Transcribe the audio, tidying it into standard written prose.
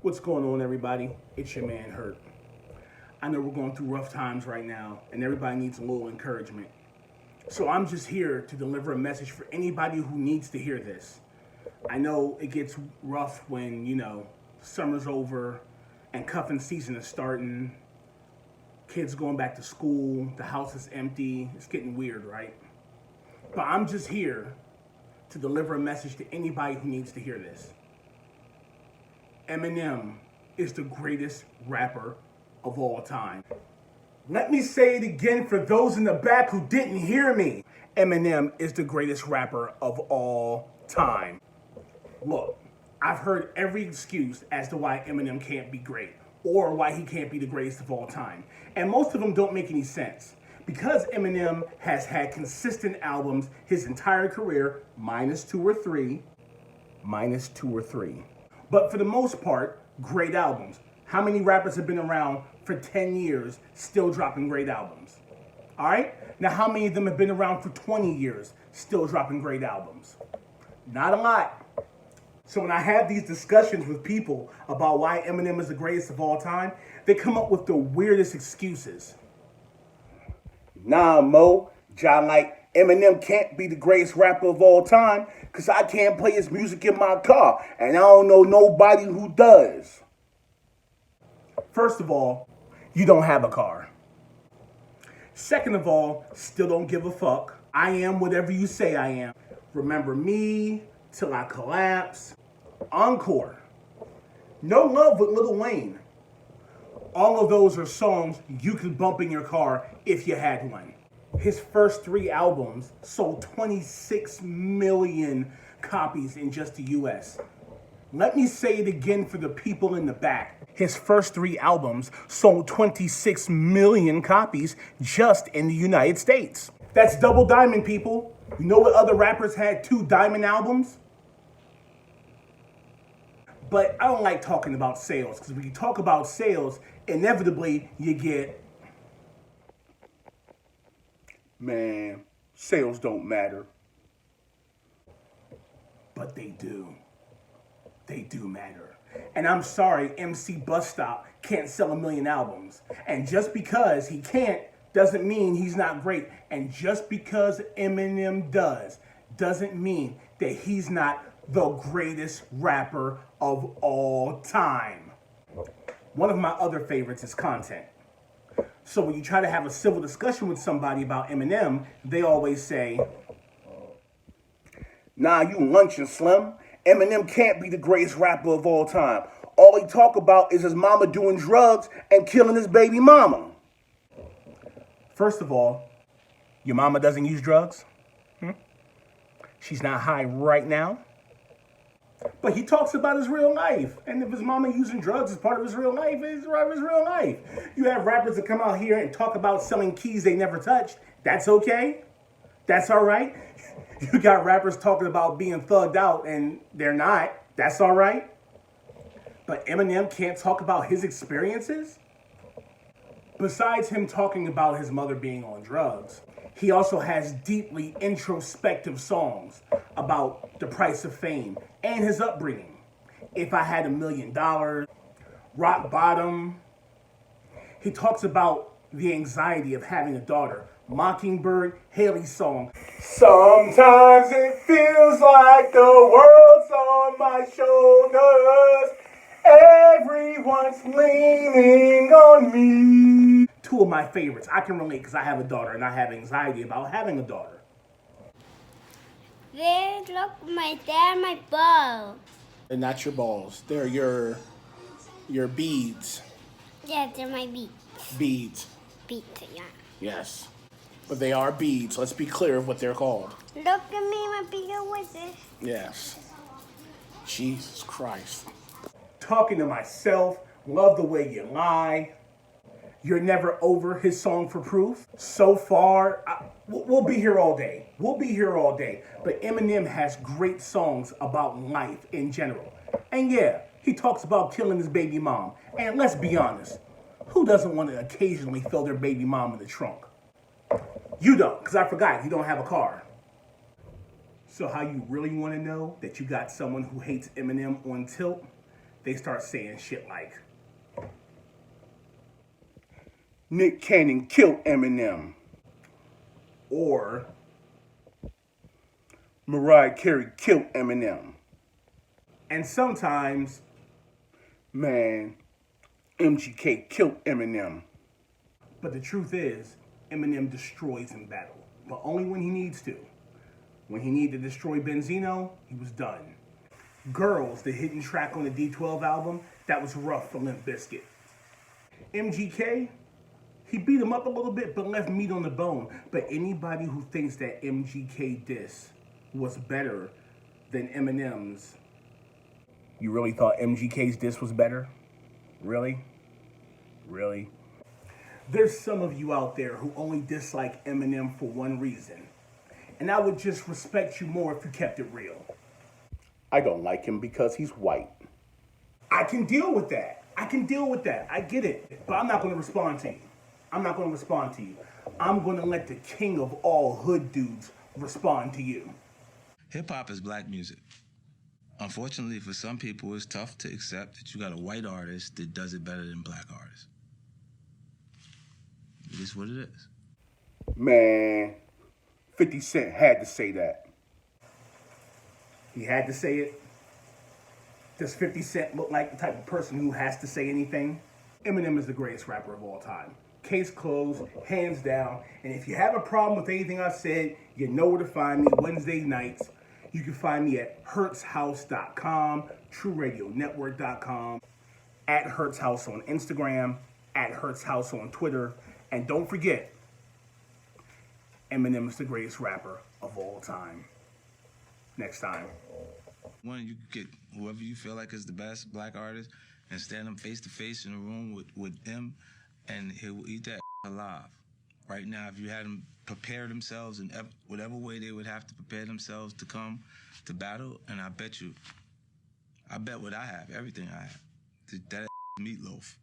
What's going on, everybody? It's your man, Hurt. I know we're going through rough times right now, and everybody needs a little encouragement. So I'm just here to deliver a message for anybody who needs to hear this. I know it gets rough when, summer's over and cuffing season is starting. Kids going back to school, the house is empty. It's getting weird, right? But I'm just here to deliver a message to anybody who needs to hear this. Eminem is the greatest rapper of all time. Let me say it again for those in the back who didn't hear me. Eminem is the greatest rapper of all time. Look, I've heard every excuse as to why Eminem can't be great or why he can't be the greatest of all time. And most of them don't make any sense. Because Eminem has had consistent albums his entire career, minus two or three. But for the most part, great albums. How many rappers have been around for 10 years still dropping great albums? All right? Now, how many of them have been around for 20 years still dropping great albums? Not a lot. So when I have these discussions with people about why Eminem is the greatest of all time, they come up with the weirdest excuses. Nah, Mo, John, Eminem can't be the greatest rapper of all time because I can't play his music in my car, and I don't know nobody who does. First of all, you don't have a car. Second of all, still don't give a fuck. I am whatever you say I am. Remember me, Till I Collapse, Encore, No Love with Lil Wayne. All of those are songs you could bump in your car if you had one. His first three albums sold 26 million copies in just the US. Let me say it again for the people in the back. His first three albums sold 26 million copies just in the United States. That's double diamond, people. You know what other rappers had 2 diamond albums? But I don't like talking about sales, because when you talk about sales, inevitably you get, man, sales don't matter. But they do. They do matter. And I'm sorry, MC Bus Stop can't sell 1 million albums. And just because he can't doesn't mean he's not great. And just because Eminem does, doesn't mean that he's not the greatest rapper of all time. One of my other favorites is Content. So when you try to have a civil discussion with somebody about Eminem, they always say, nah, you lunching, Slim. Eminem can't be the greatest rapper of all time. All he talk about is his mama doing drugs and killing his baby mama. First of all, your mama doesn't use drugs? She's not high right now? But he talks about his real life. And if his mama using drugs is part of his real life, it's part of his real life. You have rappers that come out here and talk about selling keys they never touched. That's okay. That's all right. You got rappers talking about being thugged out and they're not. That's all right. But Eminem can't talk about his experiences? Besides him talking about his mother being on drugs, he also has deeply introspective songs about the price of fame and his upbringing. If I Had $1 Million, Rock Bottom. He talks about the anxiety of having a daughter. Mockingbird, Haley's song. Sometimes it feels like the world's on my shoulders. Everyone's leaning on me. 2 of my favorites. I can relate because I have a daughter and I have anxiety about having a daughter. There, look, they're my balls. They're not your balls. They're your beads. Yeah, they're my beats. Beads. Beats, yeah. Yes. But they are beads. Let's be clear of what they're called. Look at me, my bigger wizard. Yes. Jesus Christ. Talking to Myself, Love the Way You Lie. You're Never Over, his song for proof. So far, we'll be here all day. We'll be here all day. But Eminem has great songs about life in general. And yeah, he talks about killing his baby mom. And let's be honest, who doesn't want to occasionally throw their baby mom in the trunk? You don't, because I forgot, you don't have a car. So how you really want to know that you got someone who hates Eminem on tilt? they start saying shit like, Nick Cannon killed Eminem. Or, Mariah Carey killed Eminem. And sometimes, man, MGK killed Eminem. But the truth is, Eminem destroys in battle, but only when he needs to. When he needed to destroy Benzino, he was done. Girls, the hidden track on the D12 album, that was rough for Limp Bizkit. MGK, he beat him up a little bit, but left meat on the bone. But anybody who thinks that MGK diss was better than Eminem's, you really thought MGK's diss was better? Really? Really? There's some of you out there who only dislike Eminem for one reason. And I would just respect you more if you kept it real. I don't like him because he's white. I can deal with that. I get it. But I'm not going to respond to you. I'm going to let the king of all hood dudes respond to you. Hip-hop is black music. Unfortunately, for some people, it's tough to accept that you got a white artist that does it better than black artists. It is what it is. Man, 50 Cent had to say that. He had to say it. Does 50 Cent look like the type of person who has to say anything? Eminem is the greatest rapper of all time. Case closed, hands down. And if you have a problem with anything I said, you know where to find me Wednesday nights. You can find me at HurtsHouse.com, TrueRadioNetwork.com, at HurtsHouse on Instagram, at HurtsHouse on Twitter. And don't forget, Eminem is the greatest rapper of all time. Next time. One, you get whoever you feel like is the best black artist and stand them face to face in a room with them, and he will eat that alive. Right now, if you had them prepare themselves in whatever way they would have to prepare themselves to come to battle, and I bet what I have, everything I have, that meatloaf.